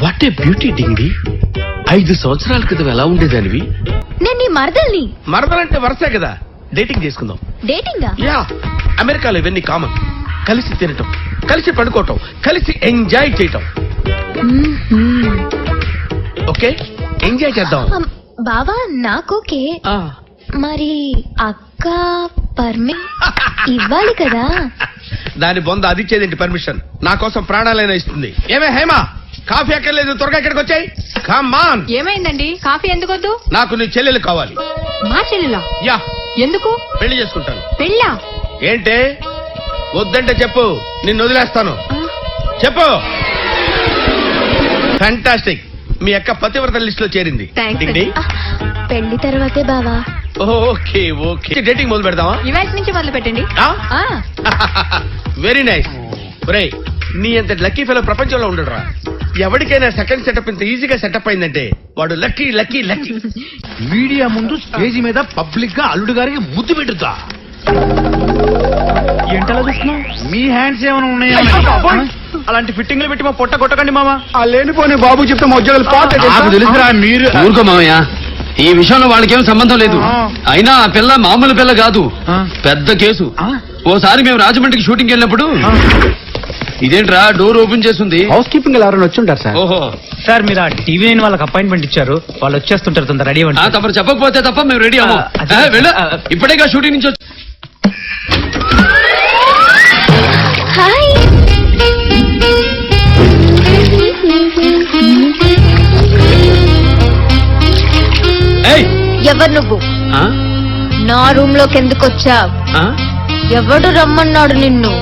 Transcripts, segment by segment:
What a beauty డింగి. 5 సంవత్సరాల క్రితం ఎలా ఉండేదానివి? నేను నీ మరదల్ని. మరదలంటే వరుసే కదా. డేటింగ్ చేసుకుందాం. డేటింగా? యా, అమెరికాలో ఇవన్నీ కామన్. కలిసి తినటం, కలిసి పడుకోవటం, కలిసి ఎంజాయ్ చేయటం. ఓకే, ఎంజాయ్ చేద్దాం. బావా నాకోకే, మరి అక్క ఇవ్వాలి కదా. దాని బొంద అది ఇచ్చేదేంటి పర్మిషన్? నా కోసం ప్రాణాలైనా ఇస్తుంది. ఏమే హేమా, కాఫీ అక్కర్లేదు, త్వరగా ఇక్కడికి వచ్చాయి. Come on. ఏమైందండి? కాఫీ ఎందుకొద్దు? నాకు నీ చెల్లెలు కావాలి. మా చెల్లెలా? యా. ఎందుకు? పెళ్లి చేసుకుంటాను. పెళ్ళా? ఏంటే వద్దంటే చెప్పు, నిన్ను వదిలేస్తాను. చెప్పు. ఫ్యాంటాస్టిక్. మీ అక్క పతివ్రత లిస్ట్ లో చేరింది. పెళ్లి తర్వాతే బావా. ఓకే ఓకే, డేటింగ్ మొదలు పెడదామా? ఇవాళ నుంచి మొదలు పెట్టండి. Very nice. ఒరేయ్, నీ అంత లక్కీ ఫెలో ప్రపంచంలో ఉండడురా. ఎవరికైనా సెకండ్ సెటప్ ఇంత ఈజీగా సెటప్ అయిందంటే వాడు లక్కీ లక్కీ లక్కీ. మీడియా ముందు స్టేజ్ మీద పబ్లిక్ గా అల్లుడు గారికి ముద్దు పెట్టుతా. ఏంటలా చూస్తున్నావు? మీ హ్యాండ్స్ ఏమైనా ఉన్నాయా? అలాంటి ఫిట్టింగ్లు పెట్టి మా పొట్ట కొట్టకండి మామ. ఆ లేనిపోని బాబు చెప్తే మా ఉద్యోగాలు నాకు తెలుసురా. మీరు ఊరుకో మామయ్య, ఈ విషయంలో వాళ్ళకేం సంబంధం లేదు. అయినా ఆ పిల్ల మామూలు పిల్ల కాదు, పెద్ద కేసు. ఓసారి మేము రాజమండ్రికి షూటింగ్ వెళ్ళినప్పుడు ఇదేంట్రా డోర్ ఓపెన్ చేస్తుంది. హౌస్ కీపింగ్ ఎవరైనా వచ్చి ఉంటారు సార్. ఓహో సార్, మీరు ఆ టీవీ నైన్ వాళ్ళకి అపాయింట్మెంట్ ఇచ్చారు, వాళ్ళు వచ్చేస్తుంటారు, తొందర రెడీ అవ్వండి. తమరు చెప్పకపోతే తప్ప మేము రెడీ అవ్వం. వెళ్ళు, ఇప్పుడేగా షూటింగ్ నుంచి హాయ్. ఎవరు నువ్వు? నా రూమ్ లోకి ఎందుకు వచ్చావు? ఎవడు రమ్మన్నాడు నిన్ను?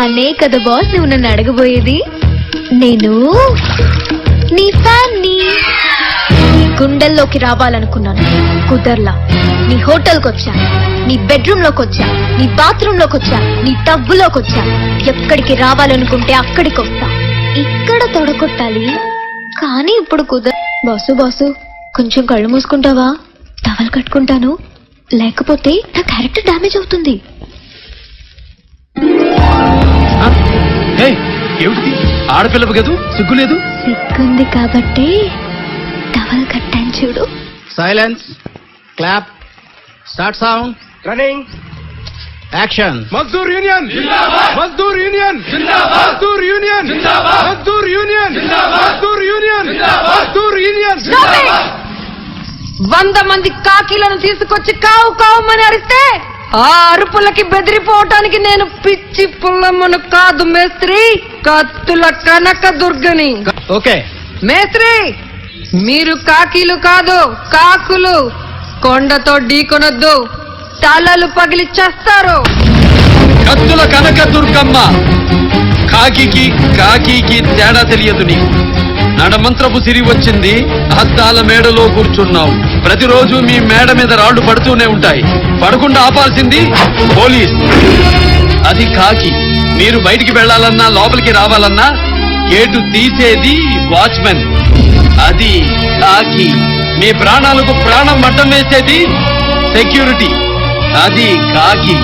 అనే కదా బాస్ నువ్వు నన్ను అడగబోయేది. నేను నీ ఫ్యాన్ని. నీ గుండెల్లోకి రావాలనుకున్నాను, కుదర్లా. నీ హోటల్కి వచ్చా, నీ బెడ్రూమ్ లోకి వచ్చా, నీ బాత్రూమ్ లోకి వచ్చా, నీ టబ్బులోకి వచ్చా. ఎక్కడికి రావాలనుకుంటే అక్కడికి వస్తా. ఇక్కడ తొడగొట్టాలి కానీ ఇప్పుడు బాసు బాసు కొంచెం కళ్ళు మూసుకుంటావా? టవల్ కట్టుకుంటాను, లేకపోతే నా క్యారెక్టర్ డ్యామేజ్ అవుతుంది. ఆడపిల్లపు కదూ, సిగ్గులేదు. సిగ్గుంది కాబట్టి టవల్ కట్టాను చూడు. Silence, clap, start sound, running, action. Mazdoor union Mazdoor union Mazdoor union Mazdoor union Mazdoor union Mazdoor union. 100 మంది కాకీలను తీసుకొచ్చి కావు కావుమని అరిస్తే ఆ అరుపులకి బెదిరిపోవటానికి నేను పిచ్చి పుల్లమ్మను కాదు మేస్త్రి, కత్తుల కనక దుర్గని. ఓకే మేస్త్రి, మీరు కాకీలు కాదు, కాకులు. కొండతో ఢీకొనొద్దు, తలలు పగిలి చేస్తారు. కత్తుల కనక దుర్గమ్మ. కాకి కాకి తేడా తెలియదు నీకు. నడమంత్రపు సిరి వచ్చింది, హస్తాల మేడలో కూర్చున్నావు. ప్రతిరోజు మీ మేడ మీద రాళ్లు పడుతూనే ఉంటాయి. పడకుండా ఆపాల్సింది పోలీస్, అది కాకి. మీరు బయటికి వెళ్లాలన్నా లోపలికి రావాలన్నా గేటు తీసేది వాచ్మెన్, అది కాకి. మీ ప్రాణాలకు ప్రాణం మట్టం వేసేది సెక్యూరిటీ, అది కాకి.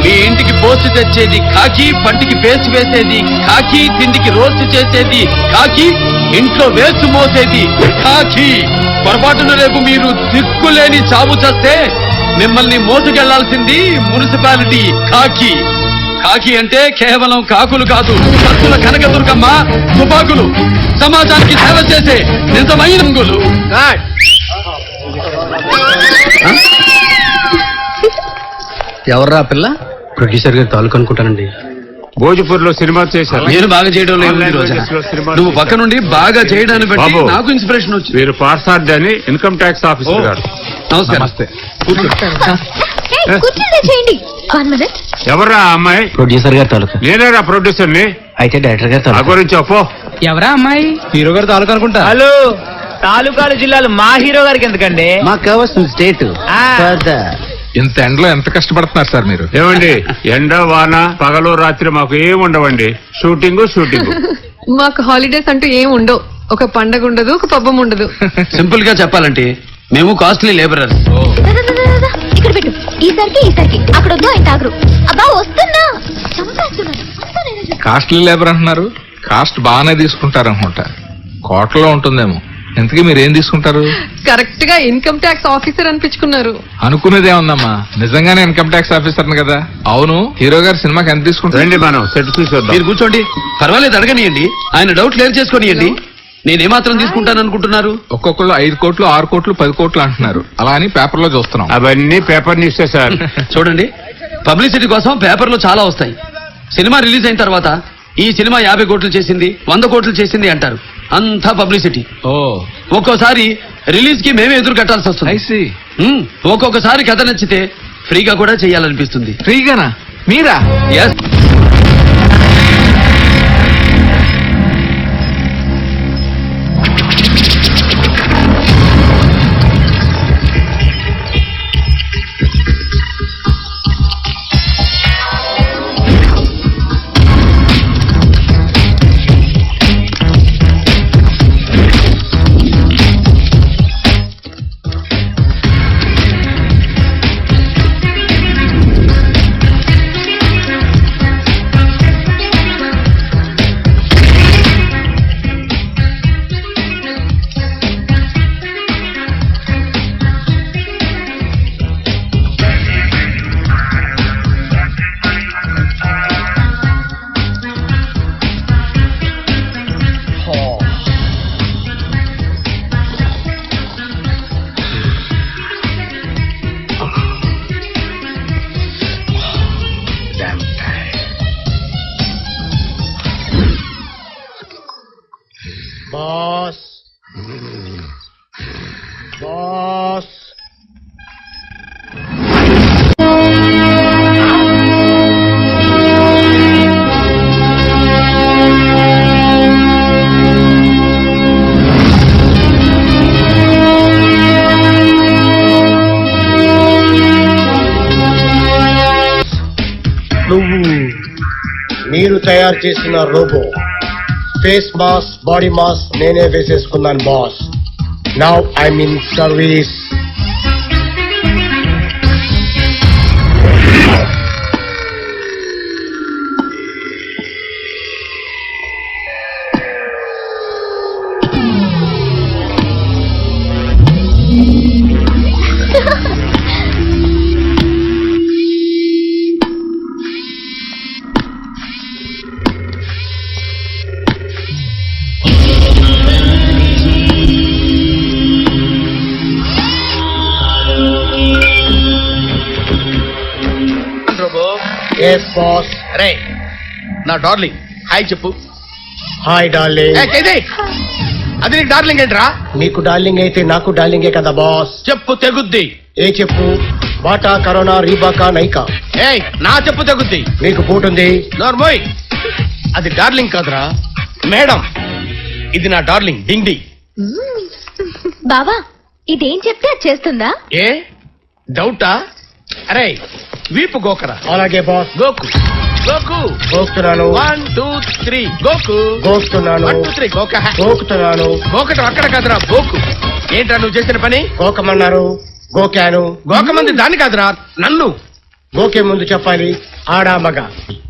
మీ ఇంటికి పోస్ట్ తెచ్చేది కాకి, పంటికి పేస్ట్ వేసేది కాకి, తిండికి రోస్ట్ చేసేది కాకి, ఇంట్లో వేస్ట్ మోసేది కాకి. పొరపాటున రేపు మీరు దిక్కులేని చావు చేస్తే మిమ్మల్ని మోసుకెళ్లాల్సింది మున్సిపాలిటీ కాకి. కాకి అంటే కేవలం కాకులు కాదు, కత్తుల కనకదుర్గమ్మ, తుపాకులు, సమాజానికి సేవ చేసే నిజమైన రంగులు. ఎవర్రా పిల్ల? ప్రొడ్యూసర్ గారు తాలూకు అనుకుంటానండి. భోజ్పూర్ లో సినిమా చేశారు. నేను బాగా చేయడం లేదు, నువ్వు పక్క నుండి బాగా చేయడాన్ని బట్టి నాకు ఇన్స్పిరేషన్ వచ్చింది. మీరు పార్సార్డ్ అని ఇన్కమ్ ట్యాక్స్ ఆఫీసర్ గారు. నమస్కారం. చేయండి. ఎవరా అమ్మాయి? ప్రొడ్యూసర్ గారు తాలూకు. నేనేరా ప్రొడ్యూసర్ ని. అయితే డైరెక్టర్ గారు ఆ తాలూకు. గురించి చెప్పు. ఎవరా అమ్మాయి? హీరో గారు తాలూకు అనుకుంటా. హలో, తాలూకాలు జిల్లాలు మా హీరో గారికి ఎందుకండి? మాకు కావాల్సిన స్టేట్. ఇంత ఎండలో ఎంత కష్టపడుతున్నారు సార్ మీరు? ఏమండి, ఎండ వాన పగలు రాత్రి మాకు ఏం ఉండవండి. షూటింగ్. మాకు హాలిడేస్ అంటూ ఏం ఉండవు. ఒక పండగ ఉండదు, ఒక పబ్బం ఉండదు. సింపుల్ గా చెప్పాలంటే మేము కాస్ట్లీ లేబరర్స్. ఇక్కడ పెట్టు. ఈసారికి అక్కడ వద్దు, ఆయన తాగరు. అబ్బా వస్తున్నా, చంపేస్తున్నాను. కాస్ట్లీ లేబర్ అంటున్నారు, కాస్ట్ బాగానే తీసుకుంటారు అనుకుంటా. కోటలో ఉంటుందేమో. ఇంతకీ మీరు ఏం తీసుకుంటారు? కరెక్ట్ గా ఇన్కమ్ ట్యాక్స్ ఆఫీసర్ అనిపించుకున్నారు. అనుకునేదే ఉందమ్మా, నిజంగానే ఇన్కమ్ ట్యాక్స్ ఆఫీసర్ని కదా. అవును, హీరో గారు సినిమాకి ఎంత తీసుకుంటారు? రండి మనం సెట్ చూసొద్దాం. మీరు కూర్చోండి, పర్వాలేదు, అడగనియండి. ఆయన డౌట్ క్లియర్ చేసుకోనియండి. నేనేమాత్రం తీసుకుంటాను అనుకుంటున్నారు? ఒక్కొక్కళ్ళు 5 కోట్లు 6 కోట్లు 10 కోట్లు అంటున్నారు. అలా అని పేపర్లో చూస్తున్నాం. అవన్నీ పేపర్ న్యూసే సార్. చూడండి, పబ్లిసిటీ కోసం పేపర్లో చాలా వస్తాయి. సినిమా రిలీజ్ అయిన తర్వాత ఈ సినిమా 50 కోట్లు చేసింది, 100 కోట్లు చేసింది అంటారు. అంతా పబ్లిసిటీ. ఓ, ఒక్కోసారి రిలీజ్ కి మేమే ఎదురు కట్టాల్సి వస్తుంది. I see. ఒక్కొక్కసారి కథ నచ్చితే ఫ్రీగా కూడా చేయాలనిపిస్తుంది. ఫ్రీగానా? మీరా? Yes. బాస్ బాస్ నువ్వు మీరు తయారు చేసిన robo face mass body mass నేనే వేసేసుకున్నాను boss. Now I'm in service. Yes boss. రే నా డార్లింగ్, హాయ్ చెప్పు. Hi darling. అది నీకు డార్లింగ్ ఏంట్రా? నీకు డార్లింగ్ అయితే నాకు డార్లింగే కదా బాస్. చెప్పు తెగుద్ది. ఏ చెప్పు? Bata, Corona, Reebok, Nike. ఏయ్, నా చెప్పు తెగుద్ది. నీకు బూట్ ఉంది. నోర్మోయ్, అది డార్లింగ్ కాదురా మేడం. ఇది నా డార్లింగ్ డింగ్డి. బావా, ఇదేం చెప్తే అది చేస్తుందా? ఏ డౌటా? అరే వీపు గోకరా. అలాగే బాస్. గోకు గోకు. గోకుతున్నాను. 1 2 3 గోకు. గోకుతున్నాను. 1 2 3 గోక. గోకుతున్నాను. గోకటం అక్కడ కాదురా, గోకు. ఏంట్రా నువ్వు చేసిన పని? గోకమన్నారు, గోకాను. గోకమంది దాన్ని కాదురా, నన్ను. గోకే ముందు చెప్పాలి ఆడా మగ,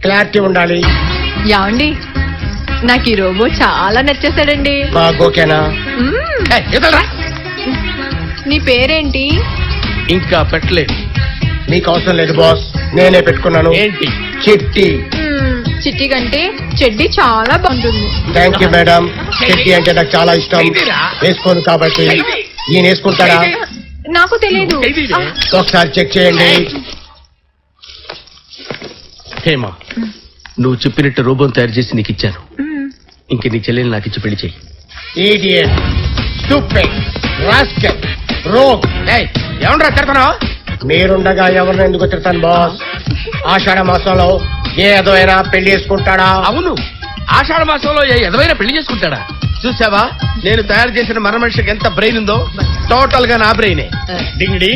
క్లారిటీ ఉండాలి. యాండి, నాకు ఈ రోబో చాలా నచ్చేసాడండి. బా గోకేనా? ఏయ్, ఎదలరా. నీ పేరేంటి? ఇంకా పెట్టలేదు. మీకు అవసరం లేదు బాస్, నేనే పెట్టుకున్నాను. ఏంటి? చిట్టి. చిట్టి కంటే చెడ్డి చాలా బాగుంటుంది. Thank you madam. చిట్టి అంటే నాకు చాలా ఇష్టం. ఇదిరా. వేసుకోను కాబట్టి. ఈయన వేసుకుంటాడా? నాకు తెలియదు. ఇదిరే. ఒకసారి చెక్ చేయండి. హేమా, నువ్వు చెప్పినట్టు రోబోని తయారు చేసి నీకు ఇచ్చాను. ఇంక నీ చెల్లెలు నాకు ఇచ్చి పెళ్లి చెయ్యి. Idiot, stupid, rascal, rogue. ఏయ్, ఏమంటారా తిడతావు? మీరుండగా ఎవరిని ఎందుకు తిడతాను బాస్? ఆషాఢ మాసంలో ఏ ఏదైనా పెళ్లి చేసుకుంటాడా? అవును, ఆషాఢ మాసంలో ఏ ఎదవైనా పెళ్లి చేసుకుంటాడా? చూసావా నేను తయారు చేసిన మర మనిషికి ఎంత బ్రెయిన్ ఉందో? టోటల్ గా నా బ్రెయినే. డింగిడి,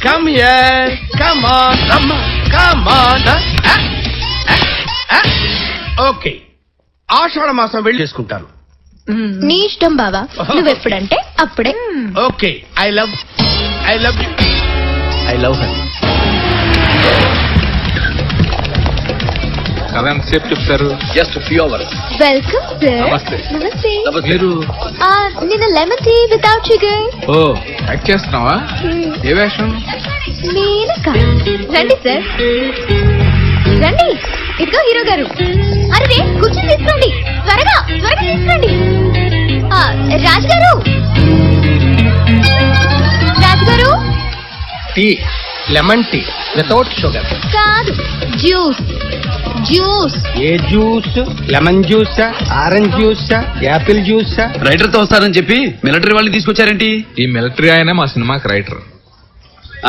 come here, come on, come on. Okay, Ashadha మాసం వెళ్ళి చేసుకుంటాను. నీ ఇష్టం బావా, నువ్వెప్పుడంటే అప్పుడే. Okay, I love her. కథ ఎంతసేపు చెప్తారు? Just few hours. Welcome sir. నమస్తే. నమస్తే. మీరు నిన్న లెమన్ టీ వితౌట్ షుగర్. ఓ యాక్ట్ చేస్తున్నావా? ఏ వేషం? మీనక. రండి సార్, రండి. ఇదిగో హీరో గారు. అరే కూర్చొని తీసుకోండి, త్వరగా త్వరగా తీసుకోండి. రాజు గారు, రాజు గారు. Tea, lemon tea without sugar. కాదు, జ్యూస్ జ్యూస్. ఏ జ్యూస్? లెమన్ జ్యూసా, ఆరెంజ్ జ్యూసా, యాపిల్ జ్యూసా? రైటర్ తో వస్తారని చెప్పి మిలిటరీ వాళ్ళని తీసుకొచ్చారేంటి? ఈ మిలిటరీ ఆయనే మా సినిమాకి రైటర్.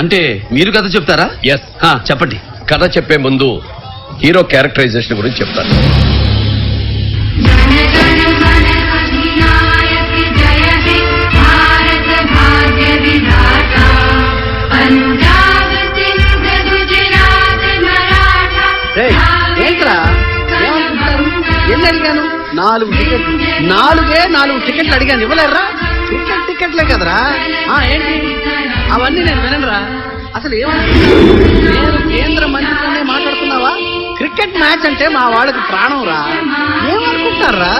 అంటే మీరు కథ చెప్తారా? ఎస్, చెప్పండి. కథ చెప్పే ముందు హీరో క్యారెక్టరైజేషన్ గురించి చెప్తాను. ఏంట్రా ఏమనుకుంటారు? ఎన్ని అడిగాను? 4 టికెట్లు. 4 టికెట్లు అడిగాను, ఇవ్వలేరా? టికెట్లే కదరా. ఏంటి అవన్నీ నేను వినరా? అసలు ఏమనుకుంటున్నా? నేను కేంద్ర మంత్రితోనే మాట్లాడుతున్నావా? క్రికెట్ మ్యాచ్ అంటే మా వాళ్ళకి ప్రాణం రా. ఏమనుకుంటారా?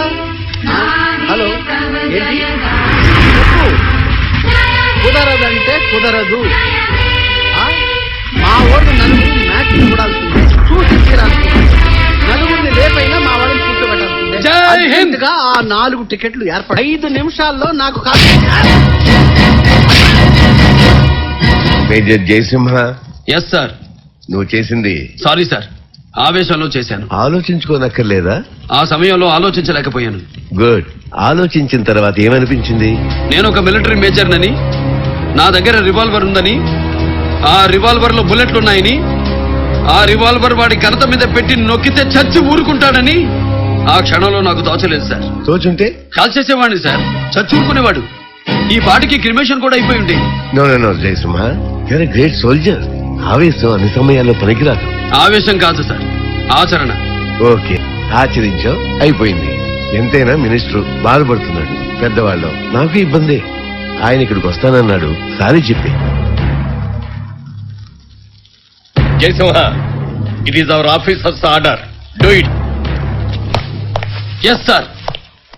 హలో, ఏంటి చెప్పు. కుదరదంటే కుదరదు. మా ఓటు నలుగురు మ్యాచ్ చూడాల్సిందే, చూసి తీరాల్సిందే. నలుగురిని రేపైనా మా వాళ్ళని కూర్చోబెట్టాల్సిందే. జై హింద్. అర్జెంటుగా ఆ 4 టికెట్లు ఏర్పడి 5 నిమిషాల్లో నాకు కాదు. Major Jayasimha, yes sir. నువ్వు చేసింది సారీ సార్, ఆవేశంలో చేశాను. ఆలోచించుకోనక్కర్లేదా? ఆ సమయంలో ఆలోచించలేకపోయాను. గుడ్. ఆలోచించిన తర్వాత ఏమనిపించింది? నేను ఒక మిలిటరీ మేజర్నని, నా దగ్గర రివాల్వర్ ఉందని, ఆ రివాల్వర్ లో బుల్లెట్లున్నాయని, ఆ రివాల్వర్ వాడి కనత మీద పెట్టి నొక్కితే చచ్చి ఊరుకుంటాడని ఆ క్షణంలో నాకు తోచలేదు సార్. తోచుంటే కాల్ చేసేవాడిని సార్, చచ్చి ఊరుకునేవాడు. ఈ పాటికి క్రిమేషన్ కూడా అయిపోయి ఉండేది. No Jayasimha, you are a great soldier. ఆవేశం అన్ని సమయాల్లో పనికిరాదు. ఆవేశం కాదు సార్, ఆచరణ. ఓకే, ఆచరించావు, అయిపోయింది. ఎంతైనా మినిస్టర్ బాధపడుతున్నాడు. పెద్దవాళ్ళు, నాకు ఇబ్బంది. ఆయన ఇక్కడికి వస్తానన్నాడు, సారీ చెప్పి. Jayasimha, it is our officers order. Do it. Yes sir.